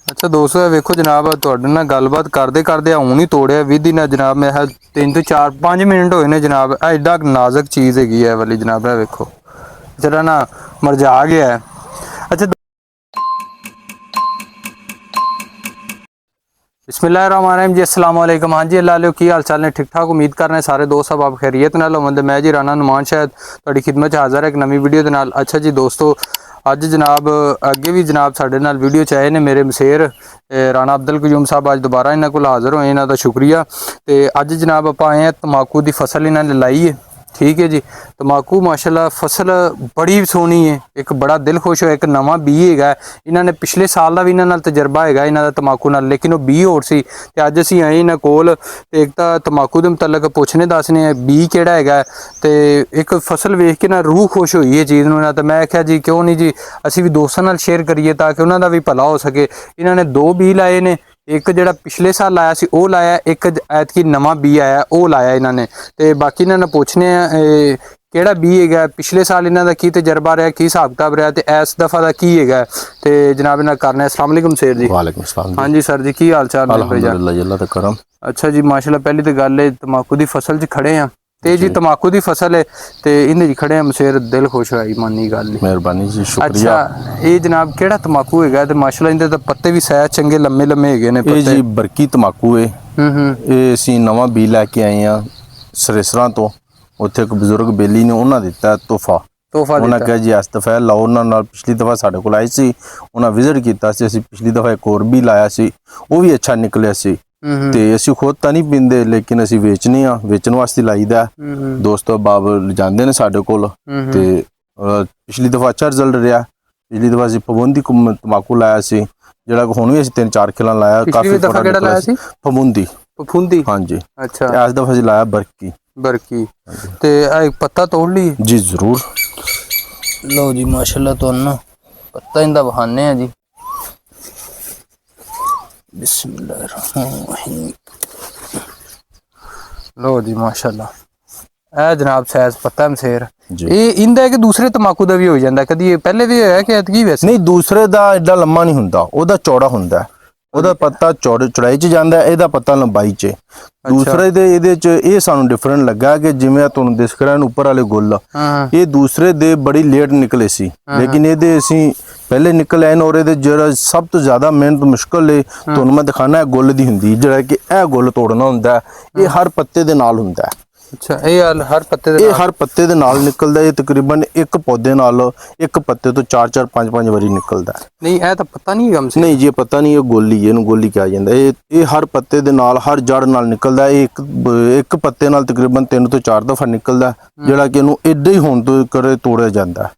ਅੱਛਾ ਦੋਸਤੋ ਇਹ ਵੇਖੋ ਜਨਾਬ ਤੁਹਾਡੇ ਨਾਲ ਗੱਲਬਾਤ ਕਰਦੇ ਕਰਦੇ ਹੁਣ ਹੀ ਤੋੜਿਆ ਵਿਧੀ ਨਾਲ ਜਨਾਬ। ਮੈਂ 3 ਤੋਂ 4-5 ਮਿੰਟ ਹੋਏ ਨੇ ਜਨਾਬ। ਐਡਾ ਨਾਜ਼ੁਕ ਚੀਜ਼ ਹੈਗੀ ਹੈ ਵਾਲੀ ਜਨਾਬ। ਇਹ ਵੇਖੋ ਜਰਾ ਨਾ ਮਰਝਾ ਗਿਆ। ਅੱਛਾ बिस्मिल्लाहिर्रहमानिर्रहीम जी अस्सलाम वालेकुम। हाँ जी अल्लाह की हाल चाल ने ठीक ठाक। उम्मीद करने सारे दोस्त सब आप खैरियत नाल होवंदे। मैं जी राना नुमान शायद तुहाडी खिदमत च हाज़र है एक नवी वीडियो दे नाल। अच्छा जी दोस्तों अज जनाब अगे भी जनाब साडे नाल वीडियो च आए ने मेरे मसेर राणा अब्दुल कयूम साहब। अज दोबारा इन्हां कोल हाज़र होए, इन्हां दा शुक्रिया। तो अज जनाब आपां आए हैं तंबाकू की फसल इन्हां ने लाई है, ठीक है जी। तंबाकू माशाल्लाह फसल बड़ी सोहनी है, एक बड़ा दिल खुश होया। एक नवा बी हैगा, इन्होंने पिछले साल का भी इन्हां नाल तजर्बा हैगा इन्हां दा तंबाकू नाल, लेकिन वो बी होर सी। ते अज असीं आए इन्हां कोल ते एक तां तंबाकू दे मुतलक पुछने दसने बी किहड़ा हैगा ते एक फसल वेख के ना रूह खुश होई है चीज़ नूं ना। ते मैं आख्या जी क्यों नहीं जी असीं भी दोस्तां नाल शेयर करिए ताकि उन्हां दा भी भला हो सके। इन्हां ने 2 बी लाए ने, एक जिहड़ा पिछले साल लाया सी वो लाया, एक ऐतकी नवा बी आया वो लाया इन्हां ने। ते बाकी इन्हां ने पुछने किहड़ा बी हैगा, पिछले साल इन्हां दा की तजर्बा रहा, की हिसाब किताब रहा, ते इस दफ़ा दा की हैगा। ते जनाब इन्हां करना। अस्सलाम वालेकुम शेर जी। वालेकुम सलाम हाँ जी सर जी की हाल चाल ने भाईजान? अल्हम्दुलिल्लाह अल्लाह दा करम। अच्छा जी माशाल्लाह पहली तो गल है तंबाकू की फसल च खड़े हैं ते जी तंबाकू की फसल है तो इन्हें खड़े हैं मसेर दिल खुश होया मानी गल। मेहरबानी जी शुक्रिया। अच्छा ये जनाब केड़ा तंबाकू है तो माशाल्लाह इनके तो पत्ते भी सह चंगे लम्मे लम्मे है ने ये पत्ते। जी बरकी तंबाकू है। ये असीं नवा बी लैके आए हैं सरेसरां तो। उत्थे एक बजुर्ग बेली ने उन्हां दिता तोहफा। उन्हें कहा जी इस दफ़ा लाओ। उन्होंने पिछली दफ़ा साढ़े कोल आए सी, उन्हें विजिट किया सी। असीं पिछली दफ़ा एक होर भी लाया सी, वो भी अच्छा निकलिया सी। ते असीं खुद तां नहीं पींदे लेकिन असीं वेचने आ, वेचण वास्ते लाईदा। दोस्त बाब जांदे ने साढ़े कोल ते पिछली दफ़ा अच्छा रिजल्ट रहा। पिछली दफ़ा असीं फफूंदी तंबाकू लाया सी, जिहड़ा हुण भी असीं 3-4 किलो लाया, काफ़ी बड़ा निकलिया सी। फफूंदी फफूंदी हाँ जी। अच्छा इस दफ़ा असीं लाया बरकी बरकी। ते एक पत्ता तोड़ ली जी जरूर। लो जी माशाल्लाह तो ना पत्ता इंदा बहाने हैं जी। बिस्मिल्लाहिर्रहमानिर्रहीम। लो जी माशाल्लाह ए जनाब सैज पत्ता मसेर ये इंदा कि दूसरे तंबाकू दा भी हो जांदा कदी पहले भी होया कि ऐतकी वैसे? नहीं दूसरे दा एडा लम्मा नहीं हुंदा, ओदा चौड़ा हुंदा है। ਉਹਦਾ ਪੱਤਾ ਚੌੜਾਈ 'ਚ ਜਾਂਦਾ, ਇਹਦਾ ਪੱਤਾ ਲੰਬਾਈ 'ਚ। ਦੂਸਰੇ ਦੇ ਇਹਦੇ 'ਚ ਇਹ ਸਾਨੂੰ ਡਿਫਰੈਂਟ ਲੱਗਾ ਕਿ ਜਿਵੇਂ ਤੁਹਾਨੂੰ ਦਿਸ ਰਿਹਾ ਉੱਪਰ ਵਾਲੇ ਗੁੱਲ, ਇਹ ਦੂਸਰੇ ਦੇ ਬੜੀ ਲੇਟ ਨਿਕਲੇ ਸੀ, ਲੇਕਿਨ ਇਹਦੇ ਅਸੀਂ ਪਹਿਲੇ ਨਿਕਲ ਆਏ। ਔਰ ਇਹਦੇ ਜਿਹੜਾ ਸਭ ਤੋਂ ਜ਼ਿਆਦਾ ਮਿਹਨਤ ਮੁਸ਼ਕਲ ਹੈ ਤੁਹਾਨੂੰ ਮੈਂ ਦਿਖਾਣਾ ਹੈ ਗੁੱਲ ਦੀ ਹੁੰਦੀ, ਜਿਹੜਾ ਕਿ ਇਹ ਗੁੱਲ ਤੋੜਨਾ ਹੁੰਦਾ। ਇਹ ਹਰ ਪੱਤੇ ਦੇ ਨਾਲ ਹੁੰਦਾ। अच्छा ये हर पत्ते दे हर पत्ते दे नाल निकलदा। ये तकरीबन एक पौधे नाल एक पत्ते तो 4-4 5-5 वारी निकलदा। नहीं ए तो पता नहीं गम से नहीं जी पता नहीं, ये गोली है, गोली कहा जाता है। ये हर पत्ते दे नाल हर जड़ नाल निकलदा। एक पत्ते नाल तकरीबन 3 तो 4 दफा निकलदा, जिहड़ा कि इहनूं एडा ही होण तो करे तोड़िया जांदा।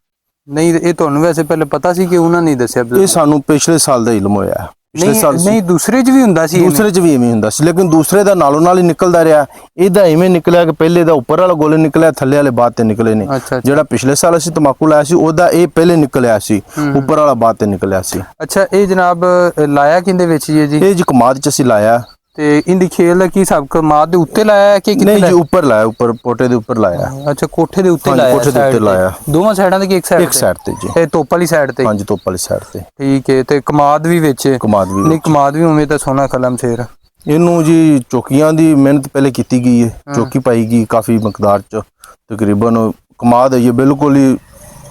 नहीं ये तुहानूं वैसे पहले पता सी कि उन्हां नहीं दस्सिया? ये सानूं पिछले साल दा इल्म होया। नहीं दूसरे च भी हुंदा सी? दूसरे च भी इवें हुंदा सी, लेकिन दूसरे दा नालों नाल ही निकलदा रहा। ਇਹਦਾ ਇਵੇਂ ਨਿਕਲਿਆ ਕਿ ਪਹਿਲੇ ਦਾ ਉੱਪਰ ਵਾਲਾ ਗੋਲੇ ਨਿਕਲਿਆ, ਥੱਲੇ ਵਾਲੇ ਬਾਅਦ ਤੇ ਨਿਕਲੇ ਨੇ। ਜਿਹੜਾ ਪਿਛਲੇ ਸਾਲ ਅਸੀਂ ਤੰਬਾਕੂ ਲਾਇਆ ਸੀ ਉਹਦਾ ਇਹ ਪਹਿਲੇ ਨਿਕਲਿਆ ਸੀ, ਉੱਪਰ ਵਾਲਾ ਬਾਅਦ ਤੇ ਨਿਕਲਿਆ ਸੀ। ਅੱਛਾ ਇਹ ਜਨਾਬ ਲਾਇਆ ਕਿੰਦੇ ਵਿੱਚ ਜੀ? ਇਹ ਜੀ ਕਮਾਦ ਚ ਅਸੀਂ ਲਾਇਆ। ਤੇ ਇੰਦੀ ਖੇਲ ਦਾ ਕੀ ਹਿਸਾਬ? ਕਮਾਦ ਦੇ ਉੱਤੇ ਲਾਇਆ ਕਿ ਨਹੀਂ ਜੀ ਉੱਪਰ ਲਾਇਆ, ਉੱਪਰ ਪੋਟੇ ਦੇ ਉੱਪਰ ਲਾਇਆ। ਅੱਛਾ ਕੋਠੇ ਦੇ ਉੱਤੇ ਲਾਇਆ? ਕੋਠੇ ਦੇ ਉੱਤੇ ਲਾਇਆ। ਦੋਵਾਂ ਸਾਈਡਾਂ ਤੇ ਕਿ ਇੱਕ ਸਾਈਡ? ਇੱਕ ਸਾਈਡ ਤੇ ਜੀ। ਇਹ ਧੁੱਪ ਵਾਲੀ ਸਾਈਡ ਤੇ? ਹਾਂਜੀ ਧੁੱਪ ਵਾਲੀ ਸਾਈਡ ਤੇ। ਠੀਕ ਹੈ। ਤੇ ਕਮਾਦ ਵੀ ਵਿੱਚ? ਕਮਾਦ ਵੀ ਨਹੀਂ ਕਮਾਦ ਵੀ ਉਵੇਂ ਤਾਂ ਸੋਨਾ ਕਲਮ ਸੇਰ। ਇਹਨੂੰ ਜੀ ਚੌਕੀਆਂ ਦੀ ਮਿਹਨਤ ਪਹਿਲੇ ਕੀਤੀ ਗਈ ਹੈ, ਚੌਕੀ ਪਾਈ ਗਈ ਕਾਫੀ ਮਕਦਾਰ ਚ। ਤਕਰੀਬਨ ਕਮਾਦ ਹੈ ਇਹ ਬਿਲਕੁਲ ਹੀ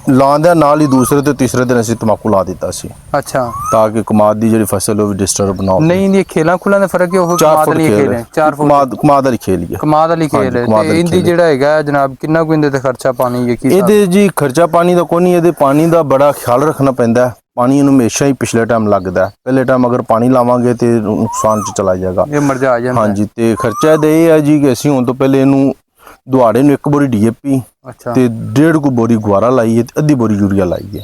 ਲਾਉਂਦਿਆਂ ਨਾਲ ਹੀ ਦੂਸਰੇ ਤੇ ਤੀਸਰੇ ਦਿਨ ਅਸੀਂ ਤੰਬਾਕੂ ਲਾ ਦਿੱਤਾ ਸੀ। ਅੱਛਾ ਤਾਂ ਕਿ ਕਮਾਦ ਦੀ ਜਿਹੜੀ ਫਸਲ ਉਹ ਵੀ ਡਿਸਟਰਬ ਨਾ ਹੋਵੇ। ਨਹੀਂ ਇਹ ਖੇਲਾਂ ਖੁਲਾਂ ਦਾ ਫਰਕ ਹੈ? ਉਹ ਕਮਾਦ ਵਾਲੀ ਖੇਲ ਹੈ 4 ਫੁੱਟ ਕਮਾਦ ਵਾਲੀ ਖੇਲ ਹੈ। ਕਮਾਦ ਵਾਲੀ ਖੇਲ ਹੈ। ਤੇ ਇਹਦੀ ਜਿਹੜਾ ਹੈਗਾ ਜਨਾਬ ਕਿੰਨਾ ਕੁ ਇਹਦੇ ਤੇ ਖਰਚਾ ਪਾਣੀ ਹੈ? ਕੀ ਇਹਦੇ ਜੀ ਖਰਚਾ ਪਾਣੀ ਦਾ ਕੋਈ ਨਹੀਂ, ਇਹਦੇ ਪਾਣੀ ਦਾ ਬੜਾ ਖਿਆਲ ਰੱਖਣਾ ਪੈਂਦਾ। ਪਾਣੀ ਇਹਨੂੰ ਹਮੇਸ਼ਾ ਹੀ ਪਿਛਲੇ ਟਾਈਮ ਲੱਗਦਾ, ਪਹਿਲੇ ਟਾਈਮ ਅਗਰ ਪਾਣੀ ਲਾਵਾਂਗੇ ਤੇ ਨੁਕਸਾਨ ਚ ਚਲਾ ਜਾਏਗਾ, ਇਹ ਮਰਝਾ ਜਾਂਦਾ। ਹਾਂਜੀ ਤੇ ਖਰਚਾ ਇਹਦਾ ਇਹ ਹੈ ਜੀ ਕਿ ਅਸੀਂ ਹੁਣ ਤੋਂ ਪਹਿਲੇ ਇਹਨੂੰ ਦੁਹਾੜੇ ਨੂੰ 1 ਬੋਰੀ DAP ਤੇ 1.5 ਕੁ ਬੋਰੀ ਗੁਆਰਾ ਲਾਈਏ ਤੇ ਅੱਧੀ ਬੋਰੀ ਯੂਰੀਆ ਲਾਈਏ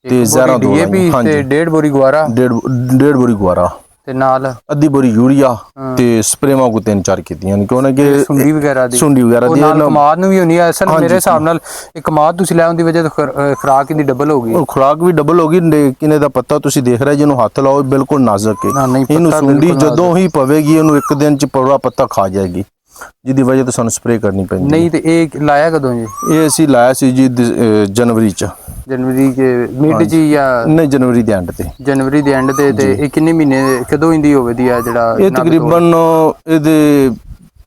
ਤੇ ਜ਼ਰਾ DAP ਤੇ 1.5 ਬੋਰੀ ਗੁਆਰਾ, 1.5 ਬੋਰੀ ਗੁਆਰਾ ਤੇ ਨਾਲ ਅੱਧੀ ਬੋਰੀ ਯੂਰੀਆ ਤੇ ਸਪਰੇਵਾਂ ਕੋ 3-4 ਕੀਤੀਆਂ ਨੇ ਕਿਉਂ ਨਾ ਕਿ ਸੁੰਡੀ ਵਗੈਰਾ ਦੀ ਦੀ ਨਾਲ ਕਮਾਦ ਨੂੰ ਵੀ ਹੋਣੀ ਹੈ। ਅਸਲ ਮੇਰੇ ਹਿਸਾਬ ਨਾਲ ਇੱਕ ਕਮਾਦ ਤੁਸੀਂ ਲੈ ਆਉਣ ਦੀ ਵਜ੍ਹਾ ਤੋਂ ਖੁਰਾਕ ਇਹਦੀ ਡਬਲ ਹੋ ਗਈ। ਖੁਰਾਕ ਵੀ ਡਬਲ ਹੋ ਗਈ, ਲੇਕਿਨ ਇਹਦਾ ਪੱਤਾ ਤੁਸੀਂ ਦੇਖ ਰਹੇ ਜਿਹਨੂੰ ਹੱਥ ਲਾਓ ਬਿਲਕੁਲ ਨਾਜ਼ੁਕ ਹੈ। ਇਹਨੂੰ ਸੁੰਡੀ ਜਦੋਂ ਹੀ ਪਵੇਗੀ ਇਹਨੂੰ ਇੱਕ ਦਿਨ ਚ ਪੂਰਾ ਪੱਤਾ ਖਾ ਜਾਏਗੀ। ਜਿਹਦੀ ਵਜ੍ਹਾ ਤੋਂ ਸਾਨੂੰ ਸਪਰੇਅ ਕਰਨੀ ਪੈਂਦੀ ਨਹੀਂ ਤੇ ਇਹ ਲਾਇਆ ਕਦੋਂ ਜੀ? ਇਹ ਅਸੀਂ ਲਾਇਆ ਸੀ ਜੀ ਜਨਵਰੀ ਚ। ਜਨਵਰੀ ਦੇ ਮਿਡ ਚ ਜਾਂ ਨਹੀਂ, ਜਨਵਰੀ ਦੇ ਐਂਡ ਤੇ। ਜਨਵਰੀ ਦੇ ਐਂਡ ਤੇ ਇਹ ਕਿੰਨੇ ਮਹੀਨੇ ਕਦੋਂ ਇੰਦੀ ਹੋਵੇਦੀ ਆ ਜਿਹੜਾ ਇਹ ਤਕਰੀਬਨ ਇਹਦੇ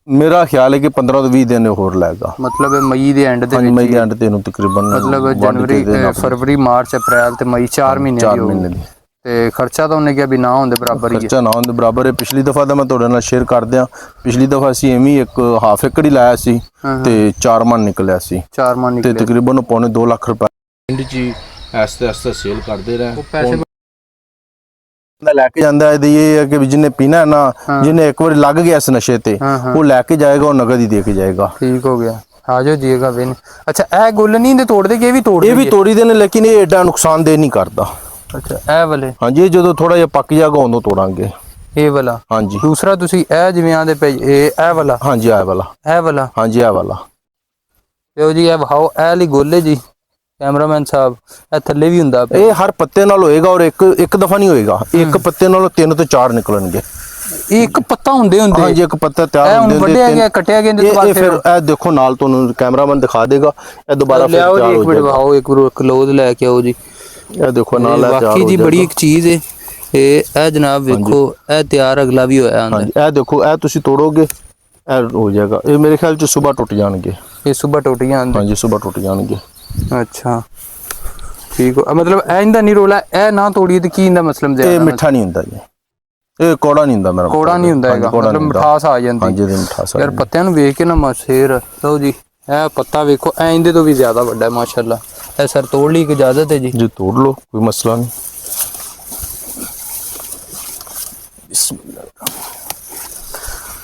ਮੇਰਾ ਖਿਆਲ ਹੈ ਕਿ 15 ਤੋਂ 20 ਦਿਨ ਹੋਰ ਲਾਏਗਾ। ਮਤਲਬ ਮਈ ਦੇ ਐਂਡ ਦੇ ਵਿੱਚ, ਮਈ ਦੇ ਐਂਡ ਤੇ ਇਹਨੂੰ ਤਕਰੀਬਨ ਮਤਲਬ ਜਨਵਰੀ ਫਰਵਰੀ ਮਾਰਚ ਅਪ੍ਰੈਲ ਤੇ ਮਈ 4 ਮਹੀਨੇ ਦੀ। ਤੇ ਖਰਚਾ ਤਾਂ ਉਹਨੇ ਕਿਹਾ ਵੀ ਨਾ ਹੁੰਦੇ ਬਰਾਬਰ ਹੀ ਹੈ। ਖਰਚਾ ਨਾ ਹੁੰਦੇ ਬਰਾਬਰ ਹੈ। ਪਿਛਲੀ ਦਫਾ ਤਾਂ ਮੈਂ ਤੁਹਾਡੇ ਨਾਲ ਸ਼ੇਅਰ ਕਰ ਦਿਆਂ, ਪਿਛਲੀ ਦਫਾ ਅਸੀਂ ਐਵੇਂ ਹੀ ਇੱਕ ਹਾਫ ਏਕੜ ਹੀ ਲਾਇਆ ਸੀ ਤੇ 4 ਮਣ ਨਿਕਲਿਆ ਸੀ। 4 ਮਣ ਤੇ ਤਕਰੀਬਨ ਪੌਣੇ 2 ਲੱਖ ਰੁਪਏ ਪਿੰਡ ਜੀ ਐਸਤੇ ਐਸਤੇ ਸੇਲ ਕਰਦੇ ਰਹੇ। ਪੈਸੇ ਲੈ ਕੇ ਜਾਂਦਾ ਇਹਦੀ ਇਹ ਹੈ ਕਿ ਜਿਹਨੇ ਪੀਣਾ ਹੈ ਨਾ, ਜਿਹਨੇ ਇੱਕ ਵਾਰੀ ਲੱਗ ਗਿਆ ਇਸ ਨਸ਼ੇ ਤੇ, ਉਹ ਲੈ ਕੇ ਜਾਏਗਾ, ਉਹ ਨਗਦ ਹੀ ਦੇ ਕੇ ਜਾਏਗਾ। ਠੀਕ ਹੋ ਗਿਆ। ਆ ਜਾਓ ਜੀਗਾ ਵੇ। ਅੱਛਾ, ਇਹ ਗੁੱਲ ਨਹੀਂ ਦੇ ਤੋੜਦੇ ਕਿ ਇਹ ਵੀ ਤੋੜਦੇ? ਇਹ ਵੀ ਤੋੜੀ ਦੇ ਨੇ, ਲੇਕਿਨ ਇਹ ਐਡਾ ਨੁਕਸਾਨਦੇਹ ਨਹੀਂ ਕਰਦਾ। ਅੱਛਾ, ਇਹ ਵਾਲੇ? ਹਾਂਜੀ, ਜਦੋਂ ਥੋੜਾ ਜਿਹਾ ਪੱਕ ਜਾਏਗਾ ਉਦੋਂ ਤੋੜਾਂਗੇ ਇਹ ਵਾਲਾ। ਹਾਂਜੀ। ਦੂਸਰਾ ਤੁਸੀਂ ਇਹ ਜਿਵੇਂ ਆਂਦੇ ਪਏ ਇਹ ਵਾਲਾ? ਹਾਂਜੀ, ਇਹ ਵਾਲਾ। ਇਹ ਵਾਲਾ? ਹਾਂਜੀ, ਇਹ ਵਾਲਾ। ਤੇ ਜੀ ਇਹ ਵਿਖਾਓ, ਇਹ ਵਾਲੀ ਗੋਲੇ ਜੀ ਕੈਮਰਾਮੈਨ ਸਾਹਿਬ, ਇਹ ਥੱਲੇ ਵੀ ਹੁੰਦਾ? ਇਹ ਹਰ ਪੱਤੇ ਨਾਲ ਹੋਏਗਾ ਔਰ ਇੱਕ ਦਫਾ ਨਹੀਂ ਹੋਏਗਾ। ਇੱਕ ਪੱਤੇ ਨਾਲੋਂ 3 ਤੋਂ 4 ਨਿਕਲਣਗੇ। ਇਹ ਇੱਕ ਪੱਤਾ ਹੁੰਦੇ ਹਾਂਜੀ, ਇੱਕ ਪੱਤਾ ਤਿਆਰ ਹੁੰਦੇ ਵੱਢਿਆ ਗਿਆ ਕੱਟਿਆ ਗਿਆ ਇਹਦੇ ਤੋਂ ਬਾਅਦ ਫਿਰ ਇਹ ਦੇਖੋ ਨਾਲ ਤੁਹਾਨੂੰ ਕੈਮਰਾਮੈਨ ਦਿਖਾ ਦੇਗਾ। ਇਹ ਦੁਬਾਰਾ ਫਿਰ ਲਿਆਓ ਤਿਆਰ ਜੀ, ਹੋ ਇੱਕ ਮਿੰਟ ਜਾਏਗਾ। ਵਿਖਾਓ, ਇੱਕ ਕਲੋਜ਼ ਲੈ ਕੇ ਆਓ ਜੀ। ਇਹ ਦੇਖੋ ਨਾਲ ਇਹ ਤਿਆਰ ਹੋ ਬਾਕੀ ਜੀ ਜਾਏਗਾ। ਬੜੀ ਇੱਕ ਚੀਜ਼ ਹੈ ਇਹ ਜਨਾਬ ਵੇਖੋ, ਇਹ ਤਿਆਰ ਅਗਲਾ ਵੀ ਹੋਇਆ ਹੁੰਦਾ। ਹਾਂਜੀ, ਇਹ ਦੇਖੋ, ਇਹ ਤੁਸੀਂ ਤੋੜੋਗੇ ਇਹ ਹੋ ਜਾਏਗਾ। ਇਹ ਮੇਰੇ ਖਿਆਲ ਚ ਸਵੇਰ ਟੁੱਟ ਜਾਣਗੇ। ਇਹ ਸਵੇਰ ਟੁੱਟ ਜਾਂਦੇ? ਹਾਂਜੀ, ਸਵੇਰ ਟੁੱਟ ਜਾਣਗੇ। ਅੱਛਾ, ਠੀਕ ਹੋ। ਮਤਲਬ ਇਹ ਇਹਦਾ ਨਹੀਂ ਰੋਲਾ, ਇਹ ਨਾ ਤੋੜੀਏ ਤੇ ਕੀ ਇਹਦਾ ਮਸਲਮ ਜ਼ਿਆਦਾ? ਇਹ ਮਿੱਠਾ ਨਹੀਂ ਹੁੰਦਾ ਜੀ, ਇਹ ਕੌੜਾ ਨਹੀਂ ਹੁੰਦਾ। ਮੇਰਾ ਕੌੜਾ ਨਹੀਂ ਹੁੰਦਾ ਹੈਗਾ, ਮਤਲਬ ਮਿਠਾਸ ਆ ਜਾਂਦੀ। ਹਾਂਜੀ, ਇਹਦੀ ਮਿਠਾਸ ਆ ਯਾਰ ਪੱਤਿਆਂ ਨੂੰ ਵੇਖ ਕੇ ਨਾ ਮਸ਼ੇਰ ਲਓ ਜੀ। ਇਹ ਪੱਤਾ ਵੇਖੋ, ਇਹ ਇਹਦੇ ਤੋਂ ਵੀ ਜ਼ਿਆਦਾ ਵੱਡਾ ਹੈ ਮਾਸ਼ਾਅੱਲਾ। ਇਹ ਸਰ ਤੋੜ ਲਈ, ਇਜਾਜ਼ਤ ਹੈ ਜੀ? ਜੀ ਤੋੜ ਲਓ, ਕੋਈ ਮਸਲਾ ਨਹੀਂ।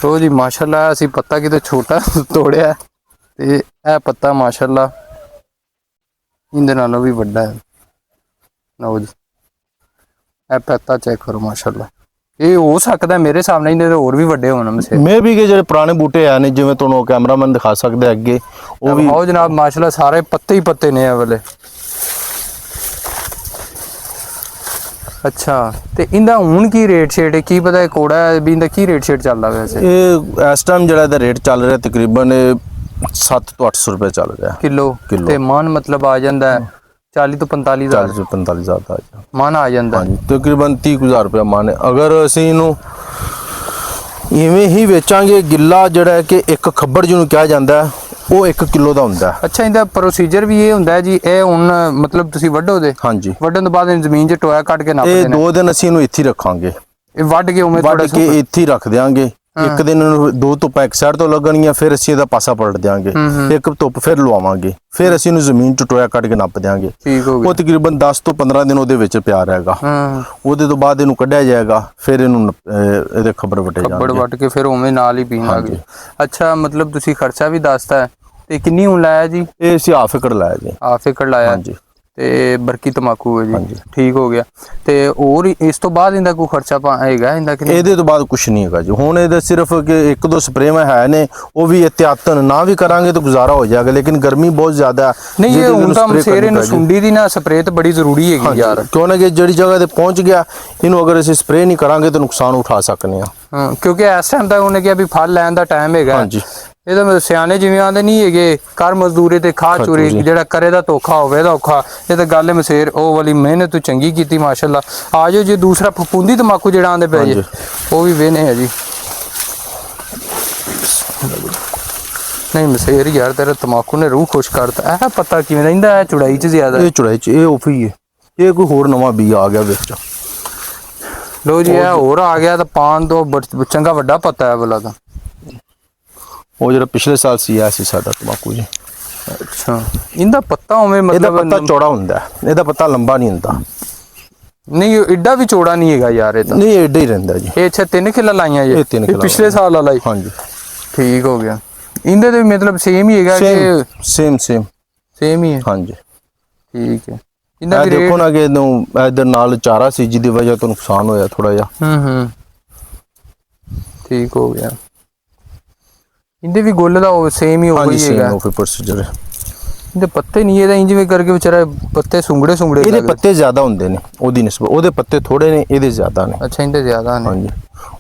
ਲਓ ਜੀ ਮਾਸ਼ਾਅੱਲਾ, ਅਸੀਂ ਪੱਤਾ ਕਿਤੇ ਛੋਟਾ ਤੋੜਿਆ ਤੇ ਇਹ ਪੱਤਾ ਮਾਸ਼ਾਅੱਲਾ ਇਹਦੇ ਨਾਲੋਂ ਵੀ ਵੱਡਾ ਹੈ। ਲਓ ਜੀ, ਇਹ ਪੱਤਾ ਚੈੱਕ ਕਰੋ ਮਾਸ਼ਾਅੱਲਾ। ਇਹ ਹੋ ਸਕਦਾ ਮੇਰੇ ਸਾਹਮਣੇ ਇਹਦੇ ਹੋਰ ਵੀ ਵੱਡੇ ਹੋਣ ਮਸੇ। ਮੇ ਵੀ ਕਿ ਜਿਹੜੇ ਪੁਰਾਣੇ ਬੂਟੇ ਆ ਨੇ, ਜਿਵੇਂ ਤੁਹਾਨੂੰ ਕੈਮਰਾਮੈਨ ਦਿਖਾ ਸਕਦੇ ਅੱਗੇ, ਉਹ ਵੀ ਆਓ ਜਨਾਬ ਮਾਸ਼ਾਅੱਲਾ, ਸਾਰੇ ਪੱਤੇ ਹੀ ਪੱਤੇ ਨੇ ਇਹ ਵਾਲੇ। ਅੱਛਾ, ਤੇ ਇਹਦਾ ਹੁਣ ਕੀ ਰੇਟ ਸ਼ੇਟ ਹੈ? ਕੀ ਪਤਾ ਕੋੜਾ ਹੈ ਵੀ ਇਹਦਾ ਕੀ ਰੇਟ ਸ਼ੇਟ ਚੱਲਦਾ ਵੈਸੇ? ਇਹ ਇਸ ਟਾਈਮ ਜਿਹੜਾ ਇਹਦਾ ਰੇਟ ਚੱਲ ਰਿਹਾ ਤਕਰੀਬਨ 700 ਤੋਂ 800 ਰੁਪਏ ਚੱਲ ਰਿਹਾ ਕਿਲੋ। ਤੇ ਮਨ ਮਤਲਬ ਆ ਜਾਂਦਾ 40 ਤੋਂ 45,000? 40 ਤੋਂ 45,000 ਦਾ ਮਨ ਆ ਜਾਂਦਾ। ਹਾਂਜੀ, ਤਕਰੀਬਨ 30,000 ਰੁਪਏ ਮਨ ਹੈ। ਅਗਰ ਅਸੀਂ ਇਹਨੂੰ ਇਵੇਂ ਹੀ ਵੇਚਾਂਗੇ, ਗਿੱਲਾ ਜਿਹੜਾ ਹੈ ਕਿ ਇੱਕ ਖੱਬੜ ਜਿਹਨੂੰ ਕਿਹਾ ਜਾਂਦਾ ਉਹ 1 ਕਿਲੋ ਦਾ ਹੁੰਦਾ। ਅੱਛਾ, ਇਹਦਾ ਪ੍ਰੋਸੀਜਰ ਵੀ ਇਹ ਹੁੰਦਾ ਜੀ? ਇਹ ਹੁਣ ਮਤਲਬ ਤੁਸੀਂ ਵੱਢੋ ਦੇ? ਹਾਂਜੀ, ਵੱਢਣ ਤੋਂ ਬਾਅਦ ਇਹਨੂੰ ਜ਼ਮੀਨ 'ਚ ਟੋਇਆ ਕੱਢ ਕੇ ਨਾਪ ਇਹ ਦੇਣਾ? 2 ਦਿਨ ਅਸੀਂ ਇਹਨੂੰ ਇੱਥੇ ਰੱਖਾਂਗੇ। ਇਹ ਵੱਢ ਕੇ ਉਵੇਂ ਵੱਢ ਕੇ ਇੱਥੇ ਰੱਖ ਦਿਆਂਗੇ। ਇੱਕ ਦਿਨ ਇਹਨੂੰ 2 ਧੁੱਪਾਂ ਇੱਕ ਸਾਈਡ ਤੋਂ ਲੱਗਣਗੀਆਂ, ਫਿਰ ਅਸੀਂ ਇਹਦਾ ਪਾਸਾ ਪਲਟ ਦਿਆਂਗੇ। ਇੱਕ ਧੁੱਪ ਫਿਰ ਲਵਾਵਾਂਗੇ, ਫਿਰ ਅਸੀਂ ਇਹਨੂੰ ਜ਼ਮੀਨ 'ਚ ਟੋਇਆ ਕੱਢ ਕੇ ਨੱਪ ਦਿਆਂਗੇ। ਠੀਕ ਹੋ ਗਿਆ। ਉਹ ਤਕਰੀਬਨ 10 ਤੋਂ 15 ਦਿਨ ਉਹਦੇ ਵਿੱਚ ਪਿਆ ਰਹੇਗਾ। ਉਹਦੇ ਤੋਂ ਬਾਅਦ ਇਹਨੂੰ ਕੱਢਿਆ ਜਾਏਗਾ, ਫਿਰ ਇਹਨੂੰ ਇਹਦੇ ਖੱਬੜ ਵਟੇ ਜਾਣਗੇ। ਖੱਬੜ ਵੱਟ ਕੇ ਫਿਰ ਉਵੇਂ ਨਾਲ ਹੀ ਪੀਣ ਲੱਗੇ। ਅੱਛਾ, ਮਤਲਬ ਤੁਸੀਂ ਖਰਚਾ ਵੀ ਦੱਸਤਾ ਤੇ ਕਿੰਨੀ ਹੁਣ ਲਾਇਆ ਜੀ? ਇਹ ਅਸੀਂ ਹਾਫ ਏਕੜ ਲਾਇਆ ਜੀ। ਹਾਫ ਏਕੜ ਲਾਇਆ? ਹਾਂਜੀ। ਤੇ ਬਰਕੀ ਤਮਾਕੂ ਹੈ ਜੀ? ਠੀਕ ਹੋ ਗਿਆ। ਤੇ ਹੋਰ ਇਸ ਤੋਂ ਬਾਅਦ ਇਹਦਾ ਕੋਈ ਖਰਚਾ ਹੈਗਾ ਇਹਦਾ ਕਿ? ਇਹਦੇ ਤੋਂ ਬਾਅਦ ਕੁਝ ਨਹੀਂ ਹੈਗਾ ਜੀ। ਹੁਣ ਇਹਦੇ ਸਿਰਫ ਕਿ 1-2 ਸਪਰੇਅ ਹੈ ਨੇ, ਉਹ ਵੀ ਇਹਤਿਆਤਨ ਨਾ ਵੀ ਕਰਾਂਗੇ ਤਾਂ ਗੁਜ਼ਾਰਾ ਹੋ ਜਾਏਗਾ, ਲੇਕਿਨ ਗਰਮੀ ਬਹੁਤ ਜ਼ਿਆਦਾ ਨਹੀਂ। ਇਹ ਹੁਣ ਤਾਂ ਮਸੇਰੇ ਨੂੰ ਸੁੰਡੀ ਦੀ ਨਾ ਸਪਰੇਅ ਤਾਂ ਬੜੀ ਜ਼ਰੂਰੀ ਹੈਗੀ ਯਾਰ, ਕਿਉਂ ਨਾ ਕਿ ਜਿਹੜੀ ਜਗ੍ਹਾ ਤੇ ਪਹੁੰਚ ਗਿਆ, ਇਹਨੂੰ ਅਗਰ ਅਸੀਂ ਸਪਰੇਅ ਨਹੀਂ ਕਰਾਂਗੇ ਤਾਂ ਨੁਕਸਾਨ ਉਠਾ ਸਕਨੇ ਆ। ਕਿਉਂਕਿ ਇਸ ਟਾਈਮ ਤੱਕ ਉਹਨੇ ਕਿਹਾ ਵੀ ਫਲ ਲੈਣ ਦਾ ਟਾਈਮ ਹੈਗਾ। ਹਾਂਜੀ, ਇਹ ਤਾਂ ਸਿਆਣੇ ਜਿਵੇਂ ਆਂਦੇ ਨਹੀਂ ਹੈਗੇ, ਕਰ ਮਜ਼ਦੂਰੀ ਤੇ ਖਾ ਚੋਰੀ, ਜਿਹੜਾ ਕਰੇ ਦਾ ਧੋਖਾ ਹੋਵੇ ਦਾ ਔਖਾ। ਇਹ ਤਾਂ ਗੱਲ ਮਸੇਰ ਉਹ ਵਾਲੀ ਮਿਹਨਤ ਤੂੰ ਚੰਗੀ ਕੀਤੀ ਮਾਸ਼ਾਅੱਲਾ। ਆ ਜਾਓ ਜੀ, ਦੂਸਰਾ ਫਫੂੰਦੀ ਤਮਾਕੂ ਜਿਹੜਾ ਆਂਦੇ ਪਏ ਜੀ, ਉਹ ਵੀ ਵੇਨੇ ਹੈ ਜੀ। ਨਹੀਂ ਮਸੇਰ ਯਾਰ, ਤੇਰਾ ਤਮਾਕੂ ਨੇ ਰੂਹ ਖੁਸ਼ ਕਰਤਾ। ਇਹ ਪਤਾ ਕਿਵੇਂ ਰਹਿੰਦਾ? ਇਹ ਚੁੜਾਈ 'ਚ ਜ਼ਿਆਦਾ? ਇਹ ਚੁੜਾਈ 'ਚ ਇਹ ਉਫੀ ਹੈ। ਇਹ ਕੋਈ ਹੋਰ ਨਵਾਂ ਬੀ ਆ ਗਿਆ ਵਿੱਚ। ਲੋ ਜੀ, ਇਹ ਹੋਰ ਆ ਗਿਆ ਤਾਂ ਪਾਨ ਤੋਂ ਚੰਗਾ ਵੱਡਾ ਪਤਾ ਹੈ ਵਾਲਾ ਤਾਂ। ਉਹ ਜਿਹੜਾ ਪਿਛਲੇ ਸਾਲ ਸੀ ਆਇਆ ਸੀ ਸਾਡਾ ਤਮਾਕੂ ਜੀ। ਅੱਛਾ, ਇਹਦਾ ਪੱਤਾ ਉਵੇਂ ਇਹਦਾ ਮਤਲਬ ਪੱਤਾ ਚੌੜਾ ਹੁੰਦਾ, ਇਹਦਾ ਪੱਤਾ ਲੰਬਾ ਨਹੀਂ ਹੁੰਦਾ। ਨਹੀਂ, ਏਡਾ ਵੀ ਚੌੜਾ ਨਹੀਂ ਹੈਗਾ ਯਾਰ ਇਹ ਤਾਂ। ਨਹੀਂ, ਏਡਾ ਹੀ ਰਹਿੰਦਾ ਜੀ। ਇਹ ਅੱਛਾ 3 ਕਿੱਲਾ ਲਾਈਆਂ ਜੀ? ਇਹ 3 ਕਿੱਲਾ ਪਿਛਲੇ ਸਾਲ ਵਾਲਾ ਹੀ? ਹਾਂਜੀ, ਠੀਕ ਹੋ ਗਿਆ। ਇਹਦੇ ਤੇ ਮਤਲਬ ਸੇਮ ਹੀ ਹੈਗਾ ਕਿ? ਸੇਮ ਹੀ ਹੈ। ਹਾਂਜੀ, ਠੀਕ ਹੈ। ਇਹਦਾ ਦੇਖੋ ਨਾ ਕਿ ਇਹਨੂੰ ਇਧਰ ਨਾਲ ਚਾਰਾ ਸੀ, ਜਿਹਦੀ ਵਜ੍ਹਾ ਤੋਂ ਨੁਕਸਾਨ ਹੋਇਆ ਥੋੜਾ ਜਿਹਾ। ਠੀਕ ਹੋ ਗਿਆ। ਇਹਦੇ ਵੀ ਗੁੱਲ ਦਾ ਸੇਮ ਹੀ ਹੋ ਗਈ ਹੈਗਾ? ਉਹ ਪ੍ਰੋਸੀਜਰ ਹੈ। ਇਹਦੇ ਪੱਤੇ ਨਹੀਂ, ਇਹਦਾ ਇੰਜ ਵੀ ਕਰਕੇ ਵਿਚਾਰਾ ਪੱਤੇ ਸੁੰਗੜੇ ਇਹਦੇ ਪੱਤੇ ਜ਼ਿਆਦਾ ਹੁੰਦੇ ਨੇ ਉਹਦੀ ਨਿਸਬਤ। ਉਹਦੇ ਪੱਤੇ ਥੋੜੇ ਨੇ, ਇਹਦੇ ਜ਼ਿਆਦਾ ਨੇ। ਅੱਛਾ, ਇਹਦੇ ਜ਼ਿਆਦਾ ਨੇ। ਹਾਂਜੀ,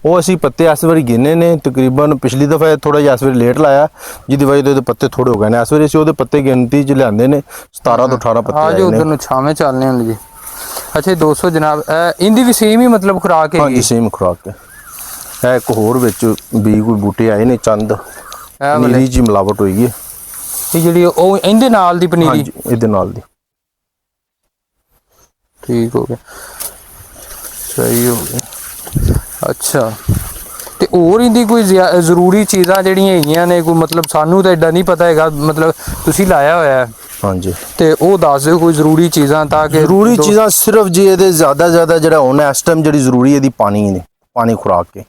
ਉਹ ਅਸੀਂ ਪੱਤੇ ਇਸ ਵਾਰੀ ਗਿਣੇ ਨੇ ਤਕਰੀਬਨ ਪਿਛਲੀ ਦਫਾ ਥੋੜਾ ਜਿਹਾ ਇਸ ਵਾਰੀ ਲੇਟ ਲਾਇਆ ਜਿਹਦੀ ਵਜ੍ਹਾ ਤੋਂ ਇਹਦੇ ਪੱਤੇ ਥੋੜੇ ਹੋ ਗਏ ਨੇ। ਇਸ ਵਾਰੀ ਅਸੀਂ ਉਹਦੇ ਪੱਤੇ ਗਿਣਤੀ 'ਚ ਲਿਆਂਦੇ ਨੇ 17 ਤੋਂ 18 ਪੱਤੇ ਆ ਆਏ ਜੋ ਨੇ। ਉਧਰ ਨੂੰ ਛਾਵੇਂ ਚੱਲਨੇ ਹਨ ਜੀ। ਅੱਛਾ ਦੋਸਤੋ ਜਨਾਬ ਇੰਦੀ ਵੀ ਸੇਮ ਹੀ ਮਤਲਬ ਖੁਰਾਕ ਹੈਗੀ? ਹਾਂਜੀ ਸੇਮ ਖੁਰਾਕ ਹੈ। ਇਹ ਇੱਕ ਹੋਰ ਵਿੱਚ ਵੀ ਕੋਈ ਬੂਟੇ ਆਏ ਨੇ ਚੰਦ ਪਨੀਰੀ 'ਚ ਮਿਲਾਵਟ ਹੋਈ ਹੈ ਇਹ ਜਿਹੜੀ ਉਹ ਇਹਦੇ ਨਾਲ ਦੀ ਪਨੀਰੀ? ਹਾਂਜੀ ਇਹਦੇ ਨਾਲ ਦੀ। ਠੀਕ ਹੋ ਗਿਆ, ਸਹੀ ਹੋ ਗਿਆ। ਅੱਛਾ ਤੇ ਹੋਰ ਇਹਦੀ ਕੋਈ ਜ਼ਰੂਰੀ ਚੀਜ਼ਾਂ ਜਿਹੜੀਆਂ ਹੈਗੀਆਂ ਨੇ ਕੋਈ ਮਤਲਬ ਸਾਨੂੰ ਤਾਂ ਐਡਾ ਨਹੀਂ ਪਤਾ ਹੈਗਾ, ਮਤਲਬ ਤੁਸੀਂ ਲਾਇਆ ਹੋਇਆ ਹੈ ਹਾਂਜੀ ਤੇ ਉਹ ਦੱਸ ਦਿਓ ਕੋਈ ਜ਼ਰੂਰੀ ਚੀਜ਼ਾਂ ਤਾਂ ਕਿ ਜ਼ਰੂਰੀ ਚੀਜ਼ਾਂ ਸਿਰਫ ਜੀ ਇਹਦੇ ਜ਼ਿਆਦਾ ਜਿਹੜਾ ਹੁਣ ਇਸ ਟਾਈਮ ਜਿਹੜੀ ਜ਼ਰੂਰੀ ਇਹਦੀ ਪਾਣੀ ਨੇ, ਪਾਣੀ ਖੁਰਾਕ ਕੇ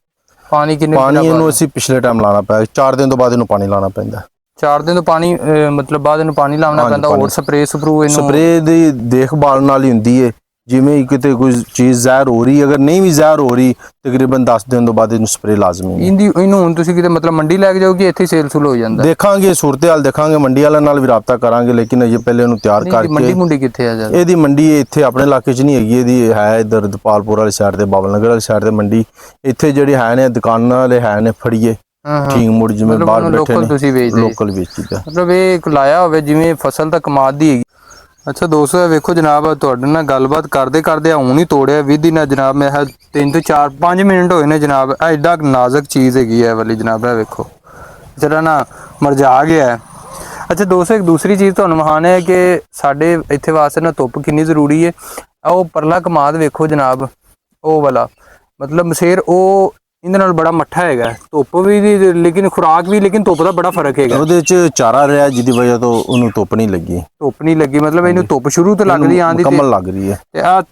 ਪਾਣੀ ਕਿੰਨੇ ਪਾਣੀ ਇਹਨੂੰ ਅਸੀਂ ਪਿਛਲੇ ਟਾਈਮ ਲਾਣਾ ਪਿਆ 4 ਦਿਨ ਤੋਂ ਬਾਅਦ ਇਹਨੂੰ ਪਾਣੀ ਲਾਣਾ ਪੈਂਦਾ। 4 ਦਿਨ ਤੋਂ ਪਾਣੀ ਮਤਲਬ ਬਾਅਦ ਇਹਨੂੰ ਪਾਣੀ ਲਾਉਣਾ ਪੈਂਦਾ। ਹੋਰ ਸਪਰੇ ਸਪਰੂ ਇਹਨੂੰ? ਸਪਰੇ ਦੀ ਦੇਖਭਾਲ ਨਾਲ ਹੀ ਹੁੰਦੀ ਹੈ। ਜਿਵੇਂ ਕਿਤੇ ਕੋਈ ਚੀਜ਼ ਜ਼ਹਿਰ ਹੋ ਰਹੀ ਅਗਰ ਨਹੀਂ ਵੀ ਜ਼ਹਿਰ ਹੋ ਰਹੀ ਤਕਰੀਬਨ 10 ਦਿਨ ਤੋਂ ਬਾਅਦ ਇਹਨੂੰ ਸਪਰੇ ਲਾਜ਼ਮੀ ਹੈ। ਇਹਨੂੰ ਹੁਣ ਤੁਸੀਂ ਕਿਤੇ ਮਤਲਬ ਮੰਡੀ ਲੈ ਕੇ ਜਾਓਗੇ ਇੱਥੇ ਸੇਲ ਸੁਲ ਹੋ ਜਾਂਦਾ? ਦੇਖਾਂਗੇ ਸੂਰਤ ਹਾਲ ਦੇਖਾਂਗੇ, ਮੰਡੀ ਵਾਲਿਆਂ ਨਾਲ ਵੀ ਰਾਬਤਾ ਕਰਾਂਗੇ ਲੇਕਿਨ ਅਜੇ ਪਹਿਲੇ ਇਹਨੂੰ ਤਿਆਰ ਕਰਕੇ। ਮੰਡੀ ਮੁੰਡੀ ਕਿੱਥੇ ਆ ਜਾਂਦਾ? ਇਹਦੀ ਮੰਡੀ ਇੱਥੇ ਆਪਣੇ ਇਲਾਕੇ 'ਚ ਨਹੀਂ ਹੈਗੀ, ਇਹਦੀ ਹੈ ਇੱਧਰ ਦਪਾਲਪੁਰ ਵਾਲੀ ਸਾਈਡ ਤੇ ਬਾਬਲ ਨਗਰ ਵਾਲੀ ਸਾਈਡ ਤੇ ਮੰਡੀ। ਇੱਥੇ ਜਿਹੜੇ ਹੈ ਨੇ ਦੁਕਾਨਾਂ ਵਾਲੇ ਹੈ ਨੇ ਫੜੀਏ ਠੀਕ ਮੁੜ ਜਿਵੇਂ ਬਾਹਰ ਬੈਠੇ ਨੇ ਤੁਸੀਂ ਵੇਚਦੇ? ਲੋਕਲ ਵੇਚੀਦਾ ਮਤਲਬ ਇਹ ਇੱਕ ਲਾਇਆ ਹੋਵੇ ਜਿਵੇਂ ਫਸਲ ਤਾਂ ਕਮਾਦ ਦੀ ਹੈਗੀ। ਅੱਛਾ ਦੋਸਤੋ ਵੇਖੋ ਜਨਾਬ ਤੁਹਾਡੇ ਨਾਲ ਗੱਲਬਾਤ ਕਰਦੇ ਕਰਦੇ ਹੁਣ ਹੀ ਤੋੜਿਆ ਵਿਧੀ ਨਾਲ ਜਨਾਬ। ਮੈਂ 3 ਤੋਂ 4-5 ਮਿੰਟ ਹੋਏ ਨੇ ਜਨਾਬ। ਐਡਾ ਨਾਜ਼ੁਕ ਚੀਜ਼ ਹੈਗੀ ਹੈ ਵਾਲੀ ਜਨਾਬ। ਇਹ ਵੇਖੋ ਜਰਾ ਨਾ ਮਰਜਾ ਗਿਆ ਹੈ। ਅੱਛਾ ਦੋਸਤੋ ਇੱਕ ਦੂਸਰੀ ਚੀਜ਼ ਤੁਹਾਨੂੰ ਮਹਾਨ ਹੈ ਕਿ ਸਾਡੇ ਇੱਥੇ ਵਾਸਤੇ ਨਾ ਧੁੱਪ ਕਿੰਨੀ ਜ਼ਰੂਰੀ ਹੈ। ਉਹ ਪਰਲਾ ਕਮਾਦ ਵੇਖੋ ਜਨਾਬ, ਉਹ ਵਾਲਾ ਮਤਲਬ ਮਸੇਰ ਉਹ ਇਹਦੇ ਨਾਲ ਬੜਾ ਮੱਠਾ ਹੈਗਾ। ਧੁੱਪ ਵੀ ਲੇਕਿਨ ਖੁਰਾਕ ਵੀ, ਲੇਕਿਨ ਧੁੱਪ ਦਾ ਬੜਾ ਫਰਕ ਹੈਗਾ। ਉਹਦੇ 'ਚ ਚਾਰਾ ਰਿਹਾ ਜਿਹਦੀ ਵਜ੍ਹਾ ਤੋਂ ਉਹਨੂੰ ਧੁੱਪ ਨਹੀਂ ਲੱਗੀ। ਧੁੱਪ ਨਹੀਂ ਲੱਗੀ ਮਤਲਬ ਇਹਨੂੰ ਧੁੱਪ ਸ਼ੁਰੂ ਤੋਂ ਲੱਗਦੀ ਆਂਦੀ ਮੁਕੰਮਲ ਲੱਗ ਰਹੀ ਹੈ। ਤੇ ਆ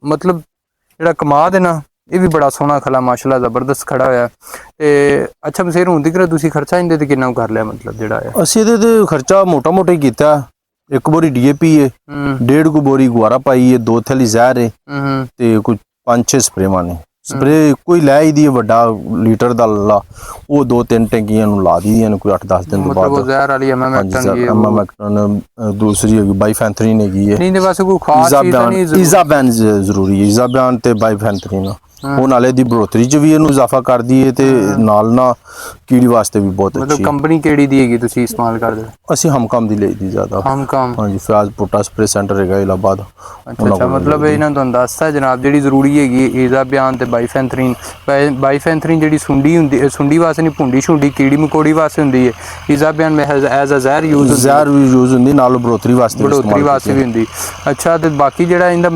ਮਤਲਬ ਜਿਹੜਾ ਕਮਾਦ ਹੈ ਨਾ ਇਹ ਵੀ ਬੜਾ ਸੋਹਣਾ ਖਲਾ ਮਾਸ਼ਾਅੱਲਾ ਜ਼ਬਰਦਸਤ ਖੜਾ ਹੋਇਆ। ਤੇ ਅੱਛਾ ਮਸੇਰ ਹੁਣ ਤੱਕ ਤੁਸੀਂ ਖਰਚਾ ਇਹਦੇ ਤੇ ਕਿੰਨਾ ਕਰ ਲਿਆ ਮਤਲਬ ਜਿਹੜਾ ਹੈ? ਅਸੀਂ ਇਹਦੇ ਤੇ ਖਰਚਾ ਮੋਟਾ ਹੀ ਕੀਤਾ। 1 ਬੋਰੀ DAP ਹੈ, 1.5 ਬੋਰੀ ਗੁਆਰਾ ਪਾਈ ਹੈ, 2 ਥੈਲੀ ਜ਼ਹਿਰ ਹੈ ਤੇ ਕੁਝ 5-6 ਸਪਰੇਵਾਂ ਨੇ। ਸਪਰੇ ਕੋਈ ਲੈ ਹੀ ਦੀ ਵੱਡਾ ਲੀਟਰ ਦਾ ਲਾ ਉਹ 2-3 ਟੈਂਕੀਆਂ ਨੂੰ ਲਾ ਦੀਆਂ ਨੇ ਕੋਈ 8-10 ਦਿਨ ਤੋਂ ਬਾਅਦ। ਮਤਲਬ ਜ਼ਹਿਰ ਵਾਲੀ ਐਮਾਮੈਕਟਨ ਦੂਸਰੀ ਹੈਗੀ ਬਾਈਫੈਂਥਰੀਨ ਹੈਗੀ ਹੈ। ਨਹੀਂ ਬਸ ਕੋਈ ਖਾਸ ਚੀਜ਼ ਨਹੀਂ। ਇਜ਼ਾਬੈਨ ਜ਼ਰੂਰੀ ਹੈ, ਇਜ਼ਾਬੈਨ ਤੇ ਬਾਈਫੈਂਥਰੀਨ ਉਹ ਨਾਲੇ ਦੀ ਬੜੋਤਰੀ 'ਚ ਵੀ ਇਹਨੂੰ ਇਜ਼ਾਫਾ ਕਰਦੀ ਹੈ ਤੇ ਨਾਲ ਨਾ ਕੀੜੀ ਵਾਸਤੇ ਵੀ ਬਹੁਤ ਅੱਛੀ। ਮਤਲਬ ਕੰਪਨੀ ਕਿਹੜੀ ਦੀ ਹੈਗੀ ਤੁਸੀਂ ਇਸਤੇਮਾਲ ਕਰਦੇ? ਅਸੀਂ ਹਮਕਮ ਦੀ ਲਈ ਦੀ ਜ਼ਿਆਦਾ। ਹਮਕਮ? ਹਾਂਜੀ ਫਿਆਜ਼ ਪੋਟਾ ਸਪਰੇ ਸੈਂਟਰ ਹੈਗਾ ਇਲਾਹਾਬਾਦ। ਅੱਛਾ ਮਤਲਬ ਇਹਨਾਂ ਤੁਹਾਨੂੰ ਦੱਸਤਾ ਜਨਾਬ ਜਿਹੜੀ ਜ਼ਰੂਰੀ ਹੈਗੀ ਇਜ਼ਾਬਿਆਨ ਤੇ ਬਾਈਫੈਂਥਰੀਨ। ਬਾਈਫੈਂਥਰੀਨ ਜਿਹੜੀ ਸੁੰਡੀ ਹੁੰਦੀ, ਸੁੰਡੀ ਵਾਸਤੇ ਨਹੀਂ ਭੁੰਡੀ ਸ਼ੁੰਡੀ ਕੀੜੀ ਮਕੌੜੀ ਵਾਸਤੇ ਹੁੰਦੀ ਹੈ। ਇਜ਼ਾਬਿਆਨ ਮੈਂ ਐਜ਼ ਅ ਜ਼ਹਿਰ ਯੂਜ਼ ਹੁੰਦੀ ਨਾਲ ਬੜੋਤਰੀ ਵਾਸਤੇ ਵੀ ਹੁੰਦੀ। ਅੱਛਾ ਤੇ ਬਾਕੀ ਜਿਹੜਾ ਇਹਦਾ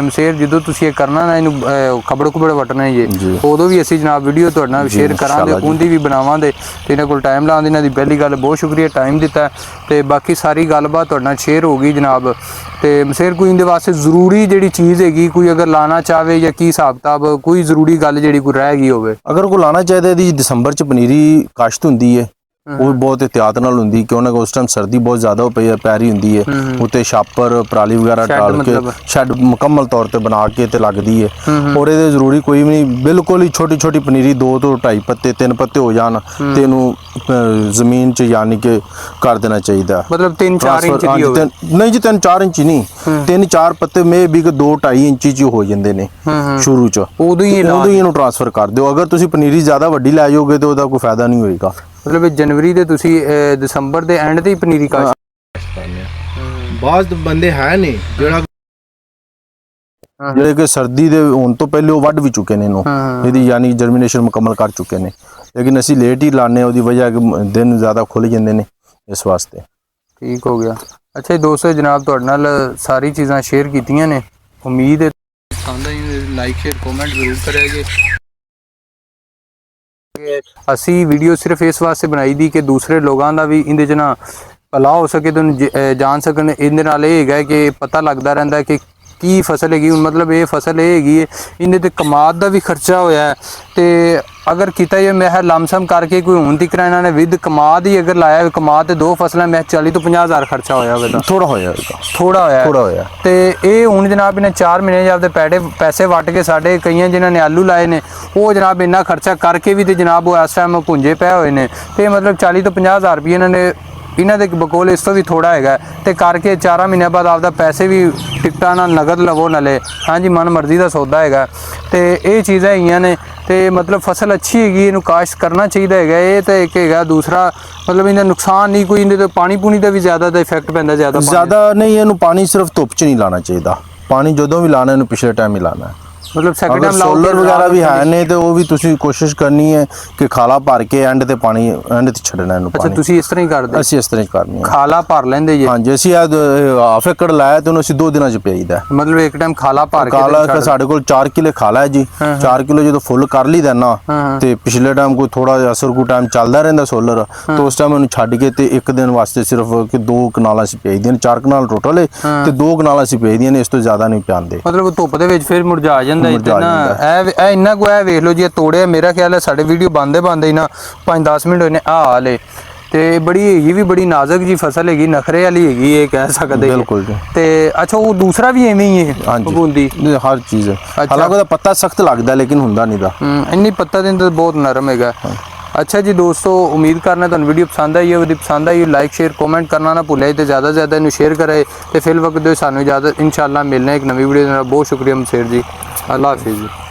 ਮਸੇਰ ਜਦੋਂ ਤੁਸੀਂ ਇਹ ਕਰਨਾ ਨਾ ਇਹਨੂੰ ਖਬੜ ਖੁਬੜ ਵਟਣਾ ਜੀ ਉਦੋਂ ਵੀ ਅਸੀਂ ਜਨਾਬ ਵੀਡੀਓ ਤੁਹਾਡੇ ਨਾਲ ਸ਼ੇਅਰ ਕਰਾਂਗੇ, ਉਹਦੀ ਵੀ ਬਣਾਵਾਂਗੇ ਤੇ ਇਹਨਾਂ ਕੋਲ ਟਾਈਮ ਲਾਉਣ ਦੀ ਇਹਨਾਂ ਦੀ ਪਹਿਲੀ ਗੱਲ ਬਹੁਤ ਸ਼ੁਕਰੀਆ ਟਾਈਮ ਦਿੱਤਾ। ਤੇ ਬਾਕੀ ਸਾਰੀ ਗੱਲਬਾਤ ਤੁਹਾਡੇ ਨਾਲ ਸ਼ੇਅਰ ਹੋ ਗਈ ਜਨਾਬ। ਤੇ ਮਸੇਰ ਕੋਈ ਇਹਦੇ ਵਾਸਤੇ ਜ਼ਰੂਰੀ ਜਿਹੜੀ ਚੀਜ਼ ਹੈਗੀ ਕੋਈ ਅਗਰ ਲਾਣਾ ਚਾਹਵੇ ਜਾਂ ਕੀ ਹਿਸਾਬ ਕਿਤਾਬ ਕੋਈ ਜ਼ਰੂਰੀ ਗੱਲ ਜਿਹੜੀ ਕੋਈ ਰਹਿ ਗਈ ਹੋਵੇ? ਅਗਰ ਕੋਈ ਲਾਣਾ ਚਾਹਦਾ ਇਹਦੀ ਦਸੰਬਰ 'ਚ ਪਨੀਰੀ ਕਾਸ਼ਤ ਹੁੰਦੀ ਹੈ ਉਹ ਬਹੁਤ ਇhtiyat ਨਾਲ ਹੁੰਦੀ ਕਿਉਂ ਨਾ ਉਸ ਟਾਈਮ ਸਰਦੀ ਬਹੁਤ ਜ਼ਿਆਦਾ ਪੈ ਰਹੀ ਹੁੰਦੀ ਹੈ। ਉੱਤੇ ਛਾਪਰ ਪਰਾਲੀ ਵਗੈਰਾ ਟਾਲ ਕੇ ਸ਼ੈੱਡ ਮੁਕੰਮਲ ਤੌਰ ਤੇ ਬਣਾ ਕੇ ਤੇ ਲੱਗਦੀ ਹੈ। ਔਰ ਇਹਦੇ ਜ਼ਰੂਰੀ ਕੋਈ ਵੀ ਨਹੀਂ, ਬਿਲਕੁਲ ਹੀ ਛੋਟੀ ਪਨੀਰੀ 2 ਤੋਂ 2.5 ਪੱਤੇ 3 ਪੱਤੇ ਹੋ ਜਾਣ ਤੇ ਇਹਨੂੰ ਜ਼ਮੀਨ 'ਚ ਯਾਨੀ ਕਿ ਕਰ ਦੇਣਾ ਚਾਹੀਦਾ। ਮਤਲਬ 3-4 ਇੰਚ ਦੀ ਹੋਵੇ? ਨਹੀਂ ਜੀ 3-4 ਇੰਚ ਨਹੀਂ, 3-4 ਪੱਤੇ ਮੇ ਵੀ 2-2.5 ਇੰਚ 'ਚ ਹੋ ਜਾਂਦੇ ਨੇ ਸ਼ੁਰੂ 'ਚ। ਉਦੋਂ ਹੀ ਇਹਨੂੰ ਟ੍ਰਾਂਸਫਰ ਕਰ ਦਿਓ। ਅਗਰ ਤੁਸੀਂ ਪਨੀਰੀ ਜ਼ਿਆਦਾ ਵੱਡੀ ਲੈ ਜਾਓਗੇ ਤਾਂ ਉਹਦਾ ਕੋਈ ਫਾਇਦਾ ਨਹੀਂ ਹੋਏਗਾ। ਮਤਲਬ ਜਨਵਰੀ ਦੇ ਤੁਸੀਂ ਦਸੰਬਰ ਦੇ ਐਂਡ ਤੇ ਹੀ ਪਨੀਰੀ ਕਾਸ਼ਤ ਕਰਨੇ ਬਾਅਦ ਬੰਦੇ ਹੈ ਨੇ ਜਿਹੜੇ ਕਿ ਸਰਦੀ ਦੇ ਹੋਣ ਤੋਂ ਪਹਿਲੇ ਉਹ ਵੱਢ ਵੀ ਚੁੱਕੇ ਨੇ ਇਹਨੂੰ, ਇਹਦੀ ਯਾਨੀ ਜਰਮੀਨੇਸ਼ਨ ਮੁਕੰਮਲ ਕਰ ਚੁੱਕੇ ਨੇ। ਲੇਕਿਨ ਅਸੀਂ ਲੇਟ ਹੀ ਲਾਣੇ ਉਹਦੀ ਵਜ੍ਹਾ ਕਿ ਦਿਨ ਜ਼ਿਆਦਾ ਖੁੱਲ ਜਾਂਦੇ ਨੇ ਇਸ ਵਾਸਤੇ। ਠੀਕ ਹੋ ਗਿਆ। ਅੱਛਾ ਦੋਸਤੋ ਜਨਾਬ ਤੁਹਾਡੇ ਨਾਲ ਸਾਰੀ ਚੀਜ਼ਾਂ ਸ਼ੇਅਰ ਕੀਤੀਆਂ ਨੇ, ਉਮੀਦ ਹੈ ਲਾਈਕ ਸ਼ੇਅਰ ਕਮੈਂਟ ਜ਼ਰੂਰ ਕਰਿਆਗੇ। ਅਸੀਂ ਵੀਡੀਓ ਸਿਰਫ ਇਸ ਵਾਸਤੇ ਬਣਾਈ ਦੀ ਕਿ ਦੂਸਰੇ ਲੋਕਾਂ ਦਾ ਵੀ ਇਹਦੇ 'ਚ ਨਾ ਭਲਾ ਹੋ ਸਕੇ ਤੇ ਜਾਣ ਸਕਣ। ਇਹਦੇ ਨਾਲ ਇਹ ਹੈਗਾ ਕਿ ਪਤਾ ਲੱਗਦਾ ਰਹਿੰਦਾ ਕਿ ਕੀ ਫਸਲ ਹੈਗੀ। ਮਤਲਬ ਇਹ ਫਸਲ ਇਹ ਹੈਗੀ ਹੈ ਇਹਦੇ ਤੇ ਕਮਾਦ ਦਾ ਵੀ ਖਰਚਾ ਹੋਇਆ ਤੇ ਅਗਰ ਕੀਤਾ ਇਹ ਮੈਂ ਲਮਸਮ ਕਰਕੇ ਕੋਈ ਹੁਣ ਤੱਕ ਇਹਨਾਂ ਨੇ ਵਿਦ ਕਮਾਦ ਹੀ ਅਗਰ ਲਾਇਆ ਕਮਾਦ ਤੇ 2 ਫਸਲਾਂ ਮੈਂ 40 ਤੋਂ 50 ਹਜ਼ਾਰ ਖਰਚਾ ਹੋਇਆ ਹੋਵੇਗਾ। ਥੋੜਾ ਹੋਇਆ ਤੇ ਇਹ ਹੁਣ ਜਨਾਬ ਇਹਨੇ 4 ਮਹੀਨੇ ਆਪਦੇ ਪੈਸੇ ਵੱਟ ਕੇ ਸਾਡੇ ਕਈਆਂ ਜਿਨ੍ਹਾਂ ਨੇ ਆਲੂ ਲਾਏ ਨੇ ਉਹ ਜਨਾਬ ਇੰਨਾ ਖਰਚਾ ਕਰਕੇ ਵੀ ਤੇ ਜਨਾਬ ਉਹ ਇਸ ਟਾਈਮ ਪੁੰਜੇ ਪਏ ਹੋਏ ਨੇ ਤੇ ਮਤਲਬ 40 ਤੋਂ 50 ਹਜ਼ਾਰ ਰੁਪਏ ਇਹਨਾਂ ਨੇ ਇਹਨਾਂ ਦੇ ਬਕੋਲ ਇਸ ਤੋਂ ਵੀ ਥੋੜਾ ਹੈਗਾ ਤੇ ਕਰਕੇ 4 ਮਹੀਨਿਆਂ ਬਾਅਦ ਆਪਦਾ ਪੈਸੇ ਵੀ ਟਿਕਟਾਂ ਨਾਲ ਨਗਦ ਲਵੋ ਨਾਲੇ ਹਾਂਜੀ ਮਨ ਮਰਜ਼ੀ ਦਾ ਸੌਦਾ ਹੈਗਾ ਤੇ ਇਹ ਚੀਜ਼ਾਂ ਹੈਗੀਆਂ ਨੇ ਤੇ ਮਤਲਬ ਫਸਲ ਅੱਛੀ ਹੈਗੀ ਇਹਨੂੰ ਕਾਸ਼ਤ ਕਰਨਾ ਚਾਹੀਦਾ ਹੈਗਾ ਇਹ ਤਾਂ ਇੱਕ ਹੈਗਾ ਦੂਸਰਾ ਮਤਲਬ ਇਹਦਾ ਨੁਕਸਾਨ ਨਹੀਂ ਕੋਈ ਇਹਦੇ ਤੇ ਪਾਣੀ ਪੂਣੀ ਦਾ ਵੀ ਜ਼ਿਆਦਾ ਦਾ ਇਫੈਕਟ ਪੈਂਦਾ ਜ਼ਿਆਦਾ ਨਹੀਂ ਇਹਨੂੰ ਪਾਣੀ ਸਿਰਫ ਧੁੱਪ 'ਚ ਨਹੀਂ ਲਾਣਾ ਚਾਹੀਦਾ ਪਾਣੀ ਜਦੋਂ ਵੀ ਲਾਣਾ ਇਹਨੂੰ ਪਿਛਲੇ ਟਾਈਮ ਹੀ ਲਾਣਾ ਹੈ ਮਤਲਬ ਸੈਕਿੰਡ ਟਾਈਮ ਸੋਲਰ ਵਗੈਰਾ ਵੀ ਹੈ ਨੇ ਤੇ ਉਹ ਵੀ ਤੁਸੀਂ ਕੋਸ਼ਿਸ਼ ਕਰਨੀ ਹੈ ਕਿ ਖਾਲਾ ਭਰ ਕੇ ਐਂਡ ਤੇ ਪਾਣੀ ਐਂਡ ਤੇ ਛੱਡਣਾ ਇਹਨੂੰ ਅੱਛਾ ਤੁਸੀਂ ਇਸ ਤਰ੍ਹਾਂ ਹੀ ਕਰਦੇ ਅਸੀਂ ਇਸ ਤਰ੍ਹਾਂ ਹੀ ਕਰਨੀ ਹੈ ਖਾਲਾ ਭਰ ਲੈਂਦੇ ਜੀ ਹਾਂਜੀ ਅਸੀਂ ਹਾਫ ਏਕੜ ਲਾਇਆ ਤੇ ਉਹਨੂੰ ਅਸੀਂ 2 ਦਿਨਾਂ 'ਚ ਪਿਆਈਦਾ ਮਤਲਬ ਇੱਕ ਟਾਈਮ ਖਾਲਾ ਭਰ ਕੇ ਖਾਲਾ ਸਾਡੇ ਕੋਲ 4 ਕਿਲੇ ਖਾਲਾ ਹੈ ਜੀ 4 ਕਿਲੋ ਜਦੋਂ ਫੁੱਲ ਕਰ ਲਈਦਾ ਨਾ ਤੇ ਪਿਛਲੇ ਟਾਈਮ ਕੋਈ ਥੋੜਾ ਜਿਹਾ ਅਸਰ ਕੋਈ ਟਾਈਮ ਚੱਲਦਾ ਰਹਿੰਦਾ ਸੋਲਰ ਤੇ ਉਸ ਟਾਈਮ ਉਹਨੂੰ ਛੱਡ ਕੇ ਤੇ ਇੱਕ ਦਿਨ ਵਾਸਤੇ ਸਿਰਫ ਕਿ 2 ਕਨਾਲਾਂ ਅਸੀਂ ਪਿਆਈਦੀਆਂ 4 ਕਨਾਲ ਟੋਟਲ ਹੈ ਤੇ 2 ਕਨਾਲਾਂ ਅਸੀਂ ਪਿਆਈਦੀਆਂ ਨੇ ਇਸ ਤੋਂ ਜ਼ਿਆਦਾ ਨਹੀਂ ਪਿਆਉਂਦੇ ਮਤਲਬ ਧੁੱਪ ਦੇ ਵਿੱਚ ਫਿਰ ਮੁਰਝਾ ਜਾਂਦਾ ਹੈ ਨਾ ਇਹ ਇੰਨਾ ਕੁ ਇਹ ਵੇਖ ਲਓ ਜੀ ਇਹ ਤੋੜਿਆ ਮੇਰਾ ਖਿਆਲ ਹੈ ਸਾਡੇ ਵੀਡੀਓ ਬੰਦੇ ਹੀ ਨਾ 5-10 ਮਿੰਟ ਹੋਏ ਨੇ ਆ ਹਾਲੇ ਤੇ ਬੜੀ ਹੈਗੀ ਵੀ ਬੜੀ ਨਾਜ਼ੁਕ ਜੀ ਫਸਲ ਹੈਗੀ ਨਖਰੇ ਵਾਲੀ ਹੈਗੀ ਇਹ ਕਹਿ ਸਕਦੇ ਬਿਲਕੁਲ ਜੀ ਤੇ ਅੱਛਾ ਉਹ ਦੂਸਰਾ ਵੀ ਐਵੇਂ ਹੀ ਹੈ ਹਾਂਜੀ ਹਰ ਚੀਜ਼ ਹਾਲਾਂਕਿ ਉਹਦਾ ਪੱਤਾ ਸਖਤ ਲੱਗਦਾ ਲੇਕਿਨ ਹੁੰਦਾ ਨਹੀਂ ਦਾ ਇੰਨੀ ਪੱਤਾ ਦੇ ਅੰਦਰ ਬਹੁਤ ਨਰਮ ਹੈਗਾ अच्छा जी दोस्तों उम्मीद करना तुहानू वीडियो पसंद आई है पसंद आई लाइक शेयर कमेंट करना ना भुल्ले तो ज़्यादा से ज़्यादा इन्हू शेयर करे तो फिल वक्त दो सानू इजाज़त इंशाअल्लाह मिलना एक नवी वीडियो बहुत शुक्रिया मसेर जी अल्लाह हाफिज़ जी।